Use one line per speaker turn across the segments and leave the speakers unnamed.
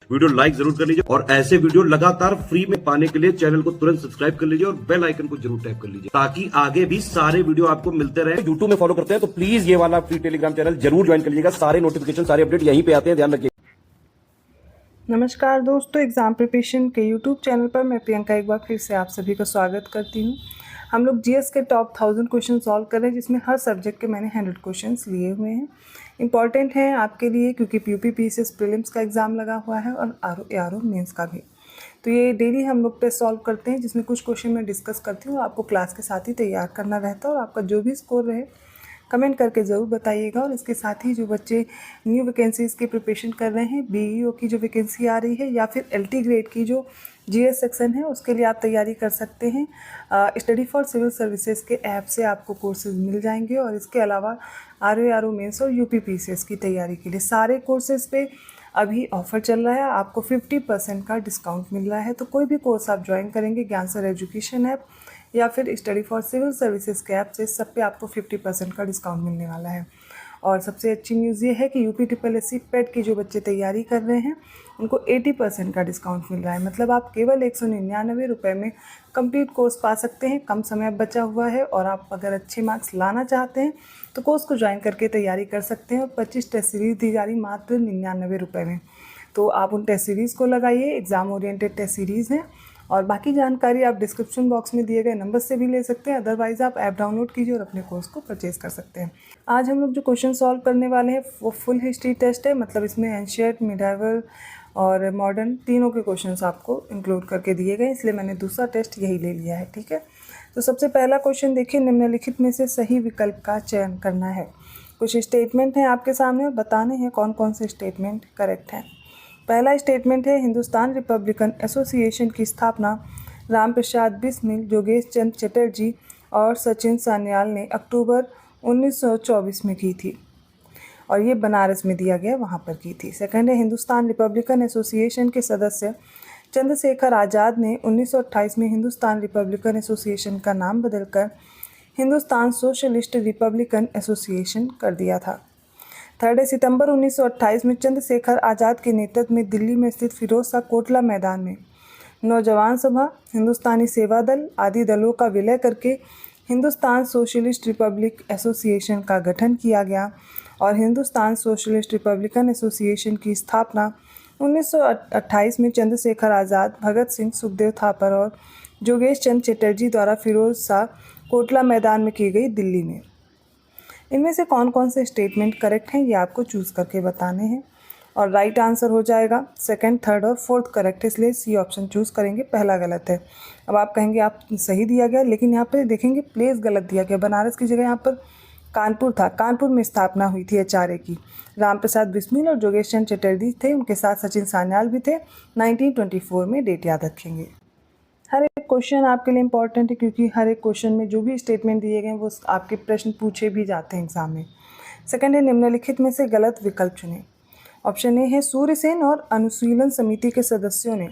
Video like जरूर कर लीजिए और ऐसे वीडियो लगातार फ्री में पाने के लिए चैनल को तुरंत सब्सक्राइब कर लीजिए और बेल आइकन को जरूर टैप कर लीजिए ताकि आगे भी सारे वीडियो आपको मिलते रहे। यूट्यूब में फॉलो करते हैं तो प्लीज ये वाला फ्री टेलीग्राम चैनल जरूर ज्वाइन कर लीजिएगा। सारे नोटिफिकेशन सारे अपडेट यहीं पे आते हैं, ध्यान रखिए।
नमस्कार दोस्तों, एग्ज़ाम प्रिपरेशन के यूट्यूब चैनल पर मैं प्रियंका एक बार फिर से आप सभी का स्वागत करती हूं। हम लोग जीएस के टॉप 1000 क्वेश्चन सॉल्व कर रहे हैं, जिसमें हर सब्जेक्ट के मैंने 100 क्वेश्चंस लिए हुए हैं। इंपॉर्टेंट हैं आपके लिए क्योंकि यूपीपीसीएस प्रीलिम्स का एग्ज़ाम लगा हुआ है और आरओ मेंस का भी। तो ये डेली हम लोग टेस्ट सॉल्व करते हैं, जिसमें कुछ क्वेश्चन मैं डिस्कस करती हूँ और आपको क्लास के साथ ही तैयार करना रहता है। और आपका जो भी स्कोर रहे कमेंट करके ज़रूर बताइएगा। और इसके साथ ही जो बच्चे न्यू वैकेंसीज़ की प्रिपरेशन कर रहे हैं, बीईओ की जो वैकेंसी आ रही है या फिर एलटी ग्रेड की जो जीएस सेक्शन है, उसके लिए आप तैयारी कर सकते हैं। स्टडी फॉर सिविल सर्विसेज के ऐप से आपको कोर्सेज मिल जाएंगे। और इसके अलावा आरओ मेंस और यूपीपीसीएस की तैयारी के लिए सारे कोर्सेज पे अभी ऑफ़र चल रहा है, आपको 50% का डिस्काउंट मिल रहा है। तो कोई भी कोर्स आप ज्वाइन करेंगे ज्ञान सर एजुकेशन ऐप या फिर स्टडी फॉर सिविल सर्विसेज के ऐप से, सब पे आपको 50% का डिस्काउंट मिलने वाला है। और सबसे अच्छी न्यूज़ ये है कि यूपी SSSC पेट की जो बच्चे तैयारी कर रहे हैं उनको 80% का डिस्काउंट मिल रहा है। मतलब आप केवल 199 रुपये में कंप्लीट कोर्स पा सकते हैं। कम समय बचा हुआ है और आप अगर अच्छे मार्क्स लाना चाहते हैं तो कोर्स को ज्वाइन करके तैयारी कर सकते हैं। और 25 टेस्ट सीरीज़ दी जा रही मात्र 99 रुपये में। तो आप उन टेस्ट सीरीज़ को लगाइए, एग्ज़ाम ओरिएंटेड टेस्ट सीरीज़ हैं। और बाकी जानकारी आप डिस्क्रिप्शन बॉक्स में दिए गए नंबर से भी ले सकते हैं। अदरवाइज़ आप ऐप डाउनलोड कीजिए और अपने कोर्स को परचेज कर सकते हैं। आज हम लोग जो क्वेश्चन सॉल्व करने वाले हैं वो फुल हिस्ट्री टेस्ट है। मतलब इसमें एंशिएंट, मिडाइवल और मॉडर्न तीनों के क्वेश्चंस आपको इंक्लूड करके दिए गए, इसलिए मैंने दूसरा टेस्ट यही ले लिया है। ठीक है, तो सबसे पहला क्वेश्चन देखिए, निम्नलिखित में से सही विकल्प का चयन करना है। कुछ स्टेटमेंट हैं आपके सामने और बताने हैं कौन कौन से स्टेटमेंट करेक्ट हैं। पहला स्टेटमेंट है, हिंदुस्तान रिपब्लिकन एसोसिएशन की स्थापना रामप्रसाद बिस्मिल, योगेश चंद्र चटर्जी और सचिन सान्याल ने अक्टूबर 1924 में की थी और ये बनारस में दिया गया, वहाँ पर की थी। सेकंड है, हिंदुस्तान रिपब्लिकन एसोसिएशन के सदस्य चंद्रशेखर आज़ाद ने 1928 में हिंदुस्तान रिपब्लिकन एसोसिएशन का नाम बदलकर हिंदुस्तान सोशलिस्ट रिपब्लिकन एसोसिएशन कर दिया था। थर्ड है, सितंबर 1928 में चंद्रशेखर आज़ाद के नेतृत्व में दिल्ली में स्थित फिरोज शाह कोटला मैदान में नौजवान सभा, हिंदुस्तानी सेवा दल आदि दलों का विलय करके हिंदुस्तान सोशलिस्ट रिपब्लिक एसोसिएशन का गठन किया गया। और हिंदुस्तान सोशलिस्ट रिपब्लिकन एसोसिएशन की स्थापना 1928 में चंद्रशेखर आज़ाद, भगत सिंह, सुखदेव थापर और योगेश चंद्र चटर्जी द्वारा फिरोज शाह कोटला मैदान में की गई, दिल्ली में। इनमें से कौन कौन से स्टेटमेंट करेक्ट हैं ये आपको चूज़ करके बताने हैं। और राइट आंसर हो जाएगा सेकंड, थर्ड और फोर्थ करेक्ट है, इसलिए सी ऑप्शन चूज़ करेंगे, पहला गलत है। अब आप कहेंगे आप सही दिया गया, लेकिन यहाँ पे देखेंगे प्लेस गलत दिया गया। बनारस की जगह यहाँ पर कानपुर था। कानपुर में स्थापना हुई थी एचआरए की। रामप्रसाद बिस्मिल और योगेश चंद्र चटर्जी थे, उनके साथ सचिन सान्याल भी थे। 1924 में डेट याद रखेंगे। हर एक क्वेश्चन आपके लिए इंपॉर्टेंट है क्योंकि हर एक क्वेश्चन में जो भी स्टेटमेंट दिए गए हैं वो आपके प्रश्न पूछे भी जाते हैं एग्जाम में। सेकंड है, निम्नलिखित में से गलत विकल्प चुनें। ऑप्शन ए है, सूर्यसेन और अनुशीलन समिति के सदस्यों ने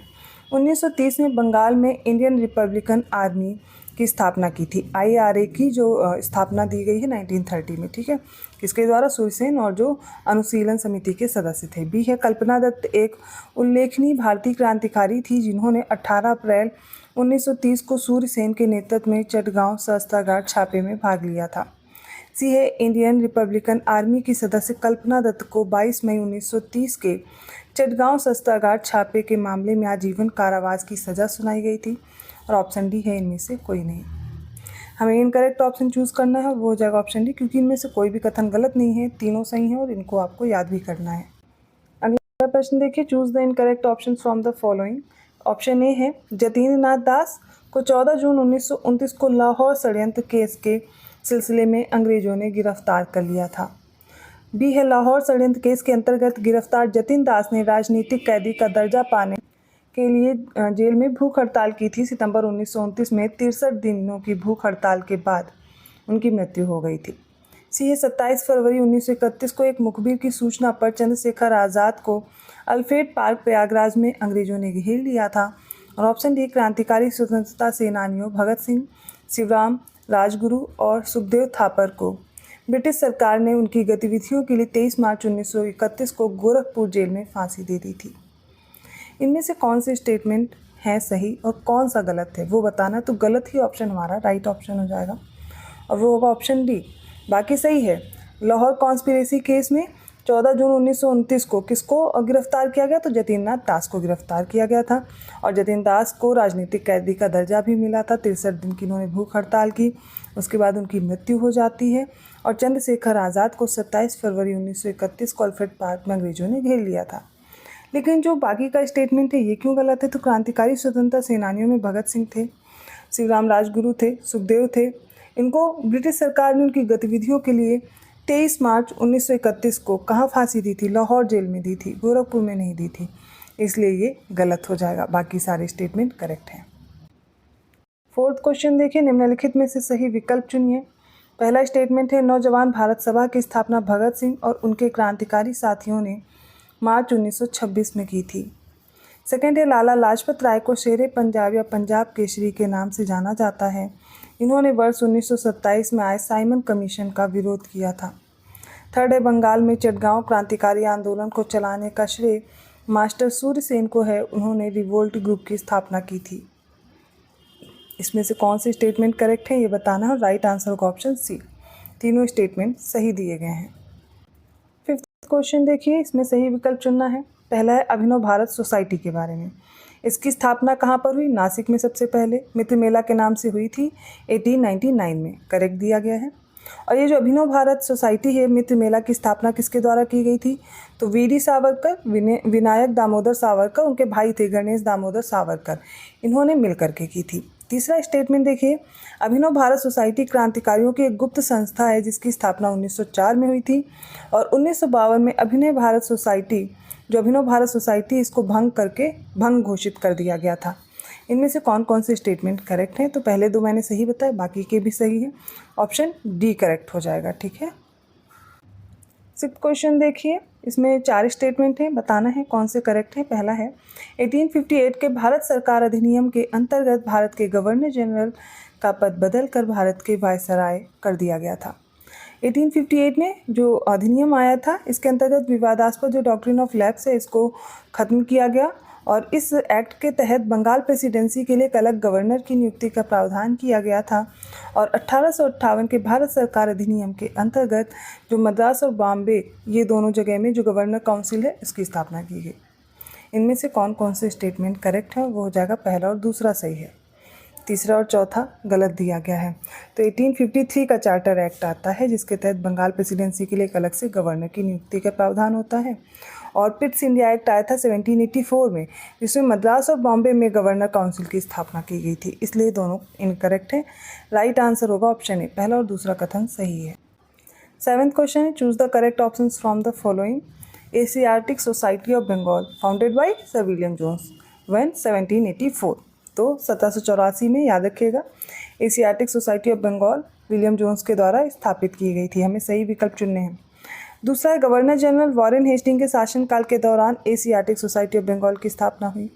1930 में बंगाल में इंडियन रिपब्लिकन आर्मी की स्थापना की थी। आईआरए की जो स्थापना दी गई है 1930 में। ठीक है, किसके द्वारा? सूर्यसेन और जो अनुशीलन समिति के सदस्य थे। बी है, कल्पना दत्त एक उल्लेखनीय भारतीय क्रांतिकारी थी जिन्होंने 18 अप्रैल 1930 को सूर्यसेन के नेतृत्व में चटगांव शस्त्रागार छापे में भाग लिया था। सी है, इंडियन रिपब्लिकन आर्मी की सदस्य कल्पना दत्त को 22 मई 1930 के चटगांव शस्त्रागार छापे के मामले में आजीवन कारावास की सज़ा सुनाई गई थी। और ऑप्शन डी है, इनमें से कोई नहीं। हमें इनकरेक्ट ऑप्शन चूज़ करना है और वो हो जाएगा ऑप्शन डी, क्योंकि इनमें से कोई भी कथन गलत नहीं है, तीनों सही हैं और इनको आपको याद भी करना है। अगला प्रश्न देखिए, choose the incorrect option from the following. Option A है, जतीन्द्र नाथ दास को 14 जून 1929 को लाहौर षड्यंत्र केस के सिलसिले में अंग्रेजों ने गिरफ्तार कर लिया था। बी है, लाहौर षड्यंत्र केस के अंतर्गत गिरफ्तार जतीन्द्र दास ने राजनीतिक कैदी का दर्जा पाने के लिए जेल में भूख हड़ताल की थी। सितंबर 1929 में 63 दिनों की भूख हड़ताल के बाद उनकी मृत्यु हो गई थी। सी है, 27 फरवरी 1931 को एक मुखबिर की सूचना पर चंद्रशेखर आज़ाद को अल्फ्रेड पार्क प्रयागराज में अंग्रेजों ने घेर लिया था। और ऑप्शन डी, क्रांतिकारी स्वतंत्रता सेनानियों भगत सिंह, शिवराम राजगुरु और सुखदेव थापर को ब्रिटिश सरकार ने उनकी गतिविधियों के लिए 23 मार्च 1931 को गोरखपुर जेल में फांसी दे दी थी। इनमें से कौन से स्टेटमेंट है सही और कौन सा गलत है वो बताना। तो गलत ही ऑप्शन हमारा राइट ऑप्शन हो जाएगा और वो होगा ऑप्शन डी। बाकी सही है। लाहौर कॉन्स्पिरेसी केस में 14 जून 1929 को किसको गिरफ्तार किया गया? तो जतीन नाथ दास को गिरफ्तार किया गया था और जतीन दास को राजनीतिक कैदी का दर्जा भी मिला था। 63 दिन की उन्होंने भूख हड़ताल की, उसके बाद उनकी मृत्यु हो जाती है और चंद्रशेखर आज़ाद को 27 फरवरी 1931 को अल्फ्रेड पार्क में अंग्रेजों ने घेर लिया था। लेकिन जो बाकी का स्टेटमेंट है ये क्यों गलत है? तो क्रांतिकारी स्वतंत्रता सेनानियों में भगत सिंह थे, शिवराम राजगुरु थे, सुखदेव थे। इनको ब्रिटिश सरकार ने उनकी गतिविधियों के लिए 23 मार्च 1931 को कहाँ फांसी दी थी? लाहौर जेल में दी थी, गोरखपुर में नहीं दी थी, इसलिए ये गलत हो जाएगा। बाकी सारे स्टेटमेंट करेक्ट हैं। फोर्थ क्वेश्चन देखिए, निम्नलिखित में से सही विकल्प चुनिए। पहला स्टेटमेंट है नौजवान भारत सभा की स्थापना भगत सिंह और उनके क्रांतिकारी साथियों ने मार्च 1926 में की थी। सेकेंड है लाला लाजपत राय को शेरे पंजाब या पंजाब केसरी के नाम से जाना जाता है। इन्होंने वर्ष 1927 में आए साइमन कमीशन का विरोध किया था। थर्ड है बंगाल में चटगांव क्रांतिकारी आंदोलन को चलाने का श्रेय मास्टर सूर्य सेन को है। उन्होंने रिवोल्ट ग्रुप की स्थापना की थी। इसमें से कौन से स्टेटमेंट करेक्ट है ये बताना है। राइट आंसर होगा ऑप्शन सी। तीनों स्टेटमेंट सही दिए गए हैं। फिफ्थ क्वेश्चन देखिए, इसमें सही विकल्प चुनना है। पहला है अभिनव भारत सोसाइटी के बारे में। इसकी स्थापना कहाँ पर हुई? नासिक में सबसे पहले मित्र मेला के नाम से हुई थी 1899 में। करेक्ट दिया गया है। और ये जो अभिनव भारत सोसाइटी है, मित्र मेला की स्थापना किसके द्वारा की गई थी? तो वीडी सावरकर, विनायक दामोदर सावरकर, उनके भाई थे गणेश दामोदर सावरकर, इन्होंने मिलकर के की थी। तीसरा स्टेटमेंट देखिए, अभिनव भारत सोसाइटी क्रांतिकारियों की एक गुप्त संस्था है जिसकी स्थापना 1904 में हुई थी और 1952 में अभिनव भारत सोसाइटी इसको भंग घोषित कर दिया गया था। इनमें से कौन कौन से स्टेटमेंट करेक्ट हैं? तो पहले दो मैंने सही बताए, बाकी के भी सही है। ऑप्शन डी करेक्ट हो जाएगा। ठीक है। सिक्स्थ क्वेश्चन देखिए, इसमें 4 स्टेटमेंट हैं, बताना है कौन से करेक्ट हैं। पहला है 1858 के भारत सरकार अधिनियम के अंतर्गत भारत के गवर्नर जनरल का पद बदलकर भारत के वायसराय कर दिया गया था। 1858 में जो अधिनियम आया था इसके अंतर्गत विवादास्पद जो डॉक्ट्रिन ऑफ लैप्स है इसको ख़त्म किया गया और इस एक्ट के तहत बंगाल प्रेसिडेंसी के लिए एक अलग गवर्नर की नियुक्ति का प्रावधान किया गया था और 1858 के भारत सरकार अधिनियम के अंतर्गत जो मद्रास और बॉम्बे ये दोनों जगह में जो गवर्नर काउंसिल है इसकी स्थापना की गई। इनमें से कौन कौन से स्टेटमेंट करेक्ट है? वो हो जाएगा पहला और दूसरा सही है, तीसरा और चौथा गलत दिया गया है। तो 1853 का चार्टर एक्ट आता है जिसके तहत बंगाल प्रेसिडेंसी के लिए एक अलग से गवर्नर की नियुक्ति का प्रावधान होता है और पिट्स इंडिया एक्ट आया था 1784 में जिसमें मद्रास और बॉम्बे में गवर्नर काउंसिल की स्थापना की गई थी। इसलिए दोनों इनकरेक्ट हैं। राइट आंसर होगा ऑप्शन ए, पहला और दूसरा कथन सही है। 7th क्वेश्चन है choose the correct options from the following. Asiatic Society of Bengal founded by sir William Jones when 1784। तो 1784 में याद रखिएगा Asiatic Society of Bengal William Jones के द्वारा स्थापित की गई थी। हमें सही विकल्प चुनने हैं। दूसरा है गवर्नर जनरल वॉरेन हेस्टिंग के शासनकाल के दौरान एशियाटिक सोसाइटी ऑफ बंगाल की स्थापना हुई।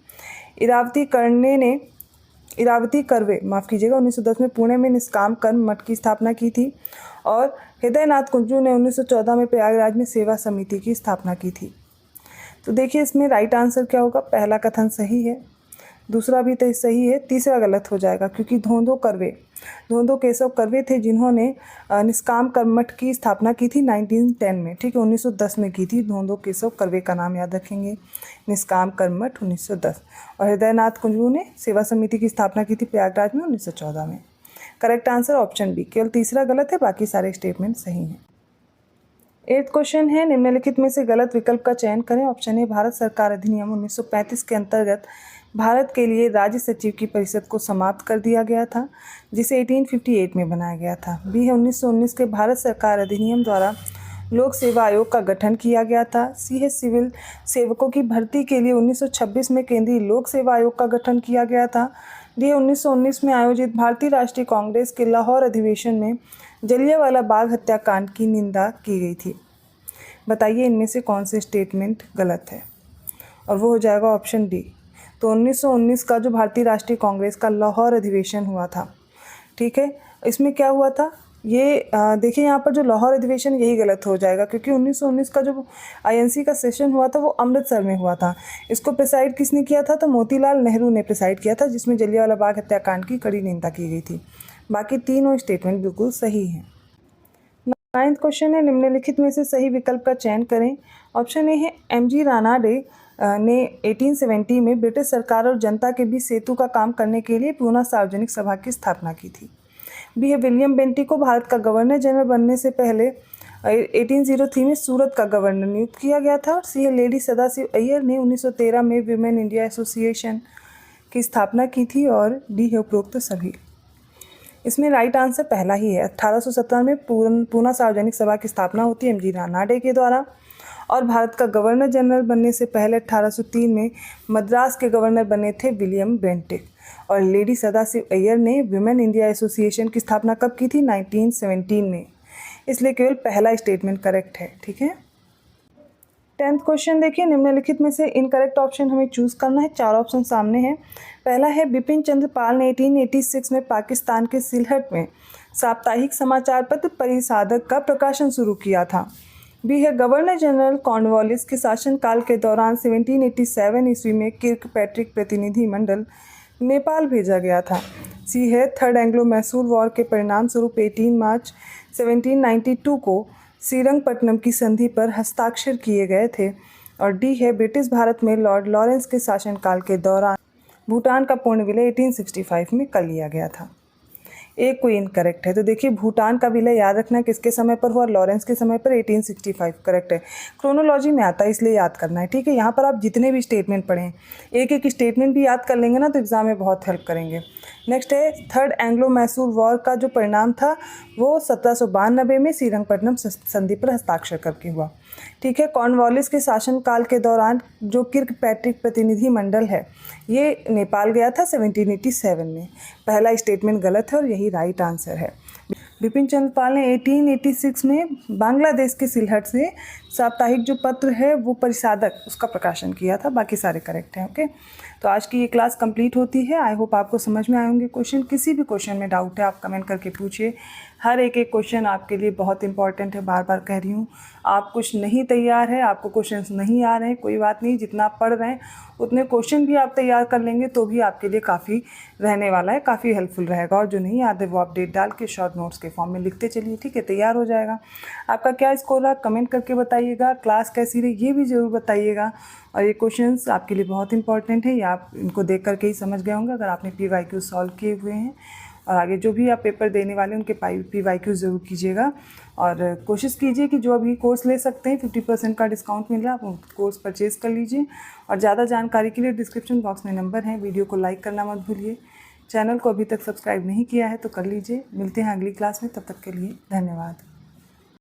इरावती कर्वे 1910 में पुणे में निष्काम कर्म मठ की स्थापना की थी और हृदयनाथ कुंजू ने 1914 में प्रयागराज में सेवा समिति की स्थापना की थी। तो देखिए इसमें राइट आंसर क्या होगा? पहला कथन सही है, दूसरा भी तो सही है, तीसरा गलत हो जाएगा क्योंकि धोंदो केशव कर्वे थे जिन्होंने निष्काम कर्म मठ की स्थापना की थी 1910 में। ठीक है, 1910 में की थी। धोंदो केशव कर्वे का नाम याद रखेंगे। निष्काम कर्म मठ 1910 और हृदयनाथ कुंजू ने सेवा समिति की स्थापना की थी प्रयागराज में 1914 में। करेक्ट आंसर ऑप्शन बी, केवल तीसरा गलत है, बाकी सारे स्टेटमेंट सही हैं। 8th क्वेश्चन है निम्नलिखित में से गलत विकल्प का चयन करें। ऑप्शन ए भारत सरकार अधिनियम 1935 के अंतर्गत भारत के लिए राज्य सचिव की परिषद को समाप्त कर दिया गया था जिसे 1858 में बनाया गया था। बी है 1919 के भारत सरकार अधिनियम द्वारा लोक सेवा आयोग का गठन किया गया था। सी है सिविल सेवकों की भर्ती के लिए 1926 में केंद्रीय लोक सेवा आयोग का गठन किया गया था। डी है 1919 में आयोजित भारतीय राष्ट्रीय कांग्रेस के लाहौर अधिवेशन में जलियांवाला बाग हत्याकांड की निंदा की गई थी। बताइए इनमें से कौन से स्टेटमेंट गलत है? और वो हो जाएगा ऑप्शन डी। तो 1919 का जो भारतीय राष्ट्रीय कांग्रेस का लाहौर अधिवेशन हुआ था, ठीक है, इसमें क्या हुआ था ये देखिए यहाँ पर जो लाहौर अधिवेशन यही गलत हो जाएगा, क्योंकि 1919 का जो आईएनसी का सेशन हुआ था वो अमृतसर में हुआ था। इसको प्रिसाइड किसने किया था? तो मोतीलाल नेहरू ने प्रिसाइड किया था, जिसमें जलियांवाला बाग हत्याकांड की कड़ी निंदा की गई थी। बाकी तीनों स्टेटमेंट बिल्कुल सही हैं। 9वां क्वेश्चन है, निम्नलिखित में से सही विकल्प का चयन करें। ऑप्शन ए है एमजी रानाडे ने 1870 में ब्रिटिश सरकार और जनता के बीच सेतु का काम करने के लिए पूना सार्वजनिक सभा की स्थापना की थी। बी है विलियम बेंटिक को भारत का गवर्नर जनरल बनने से पहले 1803 में सूरत का गवर्नर नियुक्त किया गया था। और सी है लेडी सदाशिव अय्यर ने 1913 में विमेन इंडिया एसोसिएशन की स्थापना की थी। और डी है उपरोक्त सभी। इसमें राइट आंसर पहला ही है। 1817 में पूना सार्वजनिक सभा की स्थापना होती है एमजी रानाडे के द्वारा। और भारत का गवर्नर जनरल बनने से पहले 1803 में मद्रास के गवर्नर बने थे विलियम बेंटिक। और लेडी सदाशिव अय्यर ने विमेन इंडिया एसोसिएशन की स्थापना कब की थी? 1917 में। इसलिए केवल पहला स्टेटमेंट करेक्ट है। ठीक है। 10th क्वेश्चन देखिए, निम्नलिखित में से इनकरेक्ट ऑप्शन हमें चूज़ करना है। 4 ऑप्शन सामने हैं। पहला है बिपिन चंद्र पाल ने 1886 में पाकिस्तान के सिलहट में साप्ताहिक समाचार पत्र परिसाधक का प्रकाशन शुरू किया था। बी है गवर्नर जनरल कॉर्नवालिस के शासनकाल के दौरान 1787 ईस्वी में किर्कपैट्रिक प्रतिनिधि मंडल नेपाल भेजा गया था। सी है थर्ड एंग्लो मैसूर वॉर के परिणाम स्वरूप 18 मार्च 1792 को श्रीरंगपट्टनम की संधि पर हस्ताक्षर किए गए थे। और डी है ब्रिटिश भारत में लॉर्ड लॉरेंस के शासनकाल के दौरान भूटान का पूर्ण विलय 1865 में कर लिया गया था। एक कोई इनकरेक्ट है। तो देखिए भूटान का विलय याद रखना किसके समय पर हुआ? लॉरेंस के समय पर 1865 करेक्ट है। क्रोनोलॉजी में आता है इसलिए याद करना है। ठीक है। यहाँ पर आप जितने भी स्टेटमेंट पढ़ें एक एक स्टेटमेंट भी याद कर लेंगे ना तो एग्जाम में बहुत हेल्प करेंगे। नेक्स्ट है थर्ड एंग्लो मैसूर वॉर का जो परिणाम था वो 1792 में श्रीरंगपट्टनम संधि पर हस्ताक्षर करके हुआ। ठीक है। कॉर्नवालिस के शासनकाल के दौरान जो किर्कपैट्रिक प्रतिनिधि मंडल है ये नेपाल गया था 1787 में। पहला स्टेटमेंट गलत है और यही राइट आंसर है। बिपिन चंद्र पाल ने 1886 में बांग्लादेश के सिलहट से साप्ताहिक जो पत्र है वो परिसाधक उसका प्रकाशन किया था। बाकी सारे करेक्ट हैं। ओके। तो आज की ये क्लास कंप्लीट होती है। आई होप आपको समझ में आए होंगे क्वेश्चन। किसी भी क्वेश्चन में डाउट है आप कमेंट करके पूछिए। हर एक क्वेश्चन आपके लिए बहुत इंपॉर्टेंट है। बार बार कह रही हूँ, आप कुछ नहीं तैयार है, आपको क्वेश्चंस नहीं आ रहे हैं, कोई बात नहीं। जितना आप पढ़ रहे हैं उतने क्वेश्चन भी आप तैयार कर लेंगे तो भी आपके लिए काफ़ी रहने वाला है, काफ़ी हेल्पफुल रहेगा। और जो नहीं याद है वो आप डेट डाल के शॉर्ट नोट्स के फॉर्म में लिखते चलिए। ठीक है। तैयार हो जाएगा। आपका क्या स्कोर रहा कमेंट करके बताइएगा। क्लास कैसी रही ये भी ज़रूर बताइएगा। और ये क्वेश्चंस आपके लिए बहुत इंपॉर्टेंट है। ये आप इनको देख करके ही समझ गए होंगे अगर आपने PYQ सॉल्व किए हुए हैं। और आगे जो भी आप पेपर देने वाले हैं उनके PYQ ज़रूर कीजिएगा। और कोशिश कीजिए कि जो अभी कोर्स ले सकते हैं 50% का डिस्काउंट मिल रहा है आप कोर्स परचेज़ कर लीजिए। और ज़्यादा जानकारी के लिए डिस्क्रिप्शन बॉक्स में नंबर है। वीडियो को लाइक करना मत भूलिए। चैनल को अभी तक सब्सक्राइब नहीं किया है तो कर लीजिए। मिलते हैं अगली क्लास में। तब तक के लिए धन्यवाद।